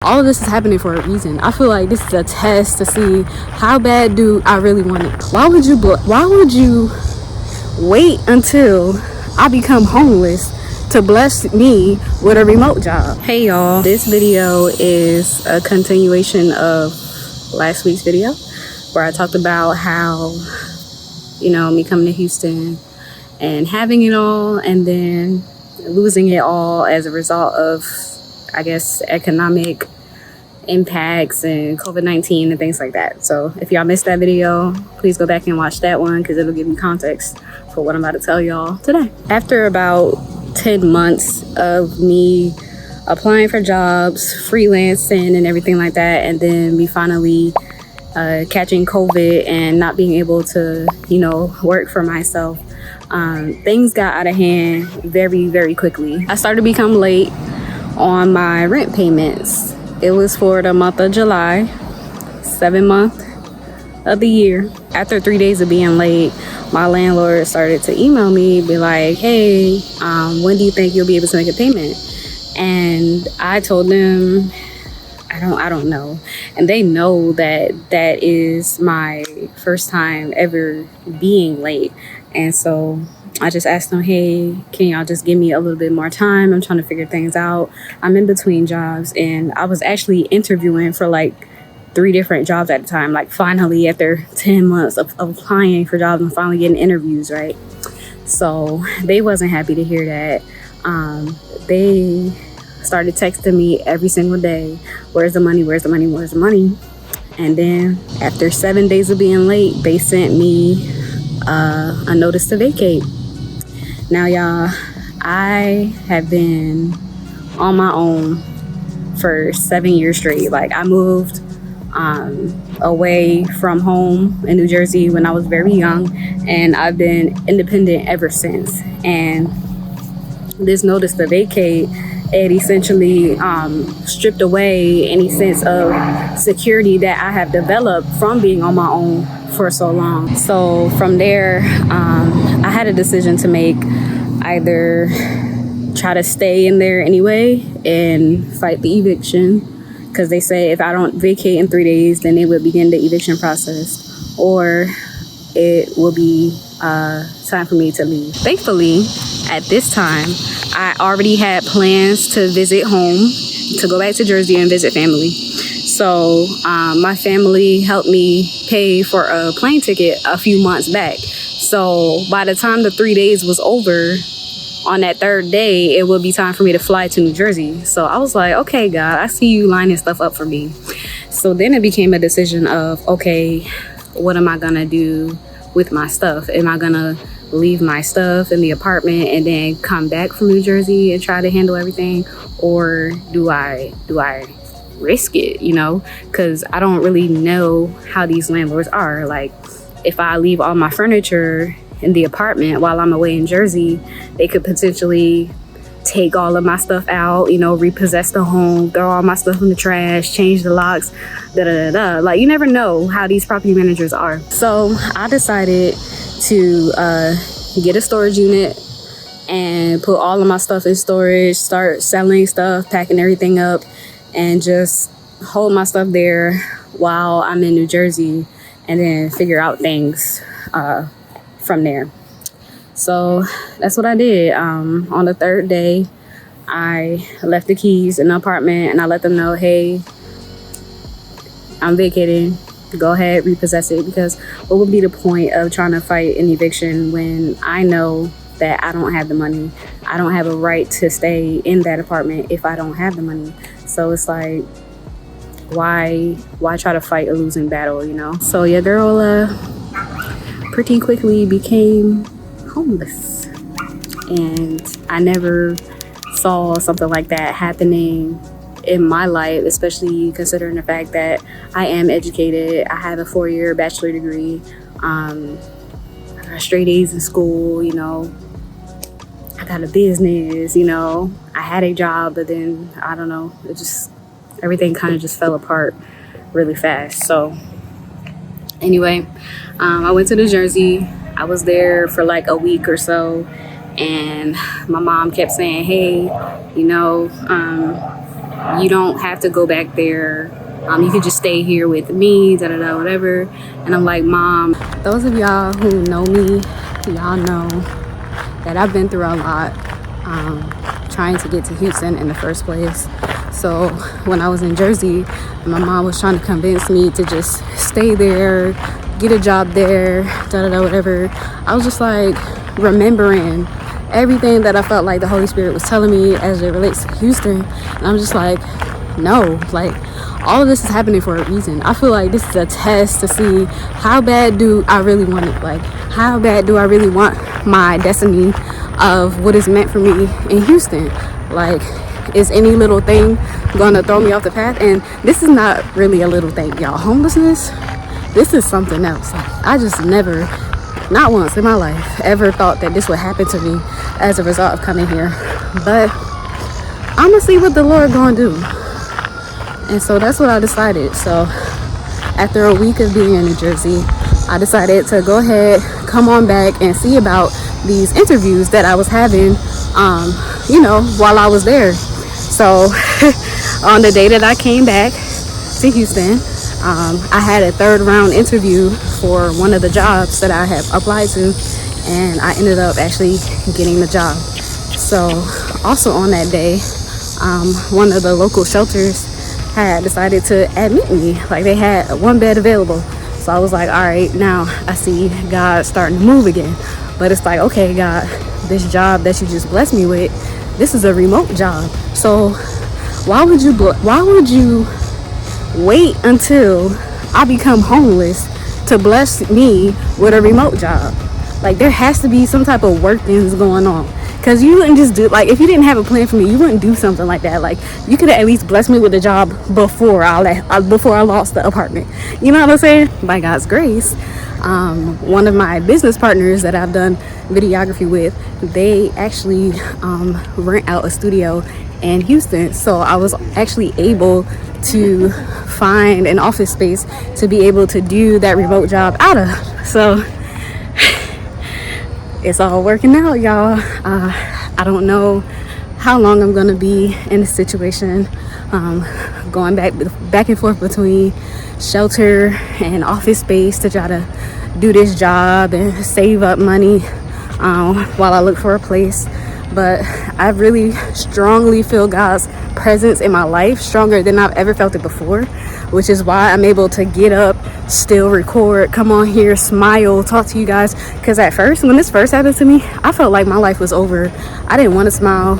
All of this is happening for a reason. I feel like this is a test to see how bad do I really want it. Why would you wait until I become homeless to bless me with a remote job? Hey y'all, this video is a continuation of last week's video where I talked about how, me coming to Houston and having it all and then losing it all as a result of, I guess, economic impacts and COVID-19 and things like that. So if y'all missed that video, please go back and watch that one because it'll give you context for what I'm about to tell y'all today. After about 10 months of me applying for jobs, freelancing and everything like that, and then me finally catching COVID and not being able to, work for myself, things got out of hand very, very quickly. I started to become late on my rent payments. It was for the month of July, 7th month of the year. After 3 days of being late, my landlord started to email me, be like, hey, when do you think you'll be able to make a payment? And I told them, I don't know. And they know that that is my first time ever being late. And so I just asked them, hey, can y'all just give me a little bit more time? I'm trying to figure things out. I'm in between jobs, and I was actually interviewing for like 3 different jobs at a time. Like finally, after 10 months of applying for jobs and finally getting interviews, right? So they wasn't happy to hear that. They started texting me every single day, where's the money, where's the money, where's the money? And then after 7 days of being late, they sent me a notice to vacate. Now, y'all, I have been on my own for 7 years straight. Like, I moved away from home in New Jersey when I was very young, and I've been independent ever since. And this notice to vacate, it essentially stripped away any sense of security that I have developed from being on my own for so long. So from there, I had a decision to make: either try to stay in there anyway and fight the eviction, because they say if I don't vacate in 3 days, then they would begin the eviction process, or it will be time for me to leave. Thankfully, at this time, I already had plans to visit home, to go back to Jersey and visit family. So my family helped me pay for a plane ticket a few months back. So by the time the 3 days was over, on that 3rd day, it would be time for me to fly to New Jersey. So I was like, okay, God, I see you lining stuff up for me. So then it became a decision of, okay, what am I gonna do with my stuff? Am I gonna leave my stuff in the apartment and then come back from New Jersey and try to handle everything? Or do I risk it, because I don't really know how these landlords are. Like, if I leave all my furniture in the apartment while I'm away in Jersey, they could potentially take all of my stuff out, repossess the home, throw all my stuff in the trash, change the locks, Like, you never know how these property managers are. So I decided to get a storage unit and put all of my stuff in storage, start selling stuff, packing everything up, and just hold my stuff there while I'm in New Jersey, and then figure out things from there. So that's what I did. On the 3rd day, I left the keys in the apartment and I let them know, hey, I'm vacating. Go ahead, repossess it, because what would be the point of trying to fight an eviction when I know that I don't have the money? I don't have a right to stay in that apartment if I don't have the money. So it's like, why try to fight a losing battle, So your girl pretty quickly became homeless, and I never saw something like that happening in my life, especially considering the fact that I am educated. I have a 4-year bachelor degree. I got straight A's in school, I got a business, I had a job, but then I don't know, everything kind of just fell apart really fast. So anyway, I went to New Jersey. I was there for like a week or so, and my mom kept saying, hey, You don't have to go back there. You could just stay here with me, da da da, whatever. And I'm like, Mom, those of y'all who know me, y'all know that I've been through a lot trying to get to Houston in the first place. So when I was in Jersey, my mom was trying to convince me to just stay there, get a job there, da da da, whatever. I was just like remembering everything that I felt like the Holy Spirit was telling me as it relates to Houston. And I'm just like, no, like all of this is happening for a reason. I feel like this is a test to see how bad do I really want it. Like, how bad do I really want my destiny of what is meant for me in Houston? Like, is any little thing gonna throw me off the path? And this is not really a little thing, y'all. Homelessness, this is something else. Like, I just never, not once in my life, ever thought that this would happen to me as a result of coming here. But I'm gonna see what the Lord gonna do. And so that's what I decided. So after a week of being in New Jersey, I decided to go ahead, come on back and see about these interviews that I was having, while I was there. So on the day that I came back to Houston, I had a 3rd round interview for one of the jobs that I had applied to, and I ended up actually getting the job. So also on that day, one of the local shelters had decided to admit me. Like, they had 1 bed available. So I was like, all right, now I see God starting to move again. But it's like, okay, God, this job that you just blessed me with, this is a remote job. So why would you wait until I become homeless to bless me with a remote job? Like, there has to be some type of work things going on. Because you wouldn't just do, like, if you didn't have a plan for me, you wouldn't do something like that. Like, you could have at least blessed me with a job before I lost the apartment. You know what I'm saying? By God's grace, one of my business partners that I've done videography with, they actually rent out a studio in Houston. So I was actually able to find an office space to be able to do that remote job out of. So it's all working out, y'all. I don't know how long I'm gonna be in this situation, going back and forth between shelter and office space to try to do this job and save up money while I look for a place. But I really strongly feel God's presence in my life, stronger than I've ever felt it before, which is why I'm able to get up, still record, come on here, smile, talk to you guys. Because at first, when this first happened to me, I felt like my life was over. I didn't want to smile,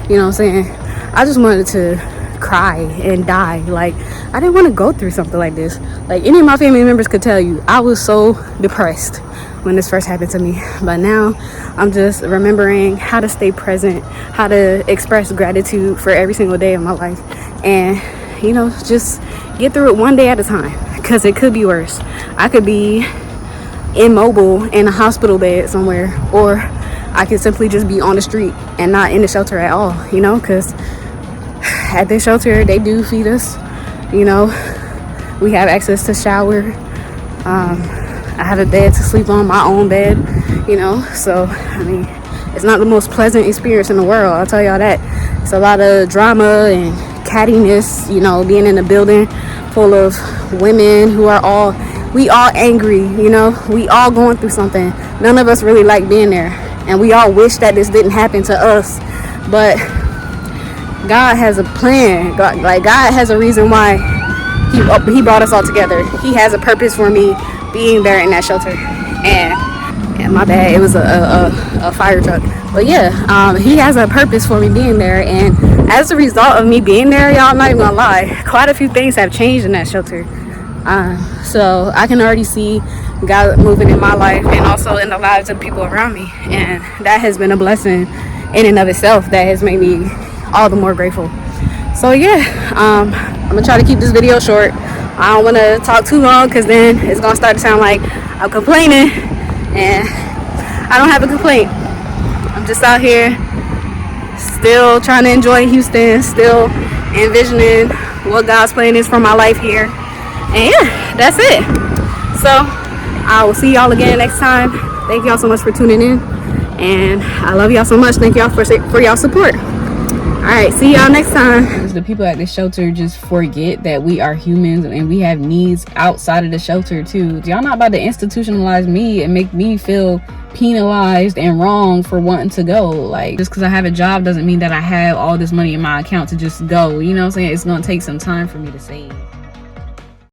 you know what I'm saying? I just wanted to cry and die. Like, I didn't want to go through something like this. Like, any of my family members could tell you, I was so depressed when this first happened to me. But now I'm just remembering how to stay present, how to express gratitude for every single day of my life, and just get through it one day at a time, because it could be worse. I could be immobile in a hospital bed somewhere, or I could simply just be on the street and not in the shelter at all, because at this shelter they do feed us, we have access to shower. I have a bed to sleep on, my own bed, so I mean, it's not the most pleasant experience in the world, I'll tell y'all that. It's a lot of drama and cattiness, being in a building full of women who are we all angry, we all going through something. None of us really like being there, and we all wish that this didn't happen to us. But God has a plan. God has a reason why he brought us all together. He has a purpose for me being there in that shelter. And my bad, it was a fire truck. But yeah, he has a purpose for me being there. And as a result of me being there, y'all, I'm not even gonna lie, quite a few things have changed in that shelter. So I can already see God moving in my life and also in the lives of people around me. And that has been a blessing in and of itself that has made me all the more grateful. So yeah, I'm gonna try to keep this video short. I don't want to talk too long, because then it's gonna start to sound like I'm complaining, and I don't have a complaint. I'm just out here still trying to enjoy Houston, still envisioning what God's plan is for my life here. And yeah, that's it. So I will see y'all again next time. Thank y'all so much for tuning in, and I love y'all so much. Thank y'all for y'all support. right, see y'all next time. The people at the shelter just forget that we are humans and we have needs outside of the shelter too. Y'all not about to institutionalize me and make me feel penalized and wrong for wanting to go. Like, just because I have a job doesn't mean that I have all this money in my account to just go. You know what I'm saying? It's gonna take some time for me to save.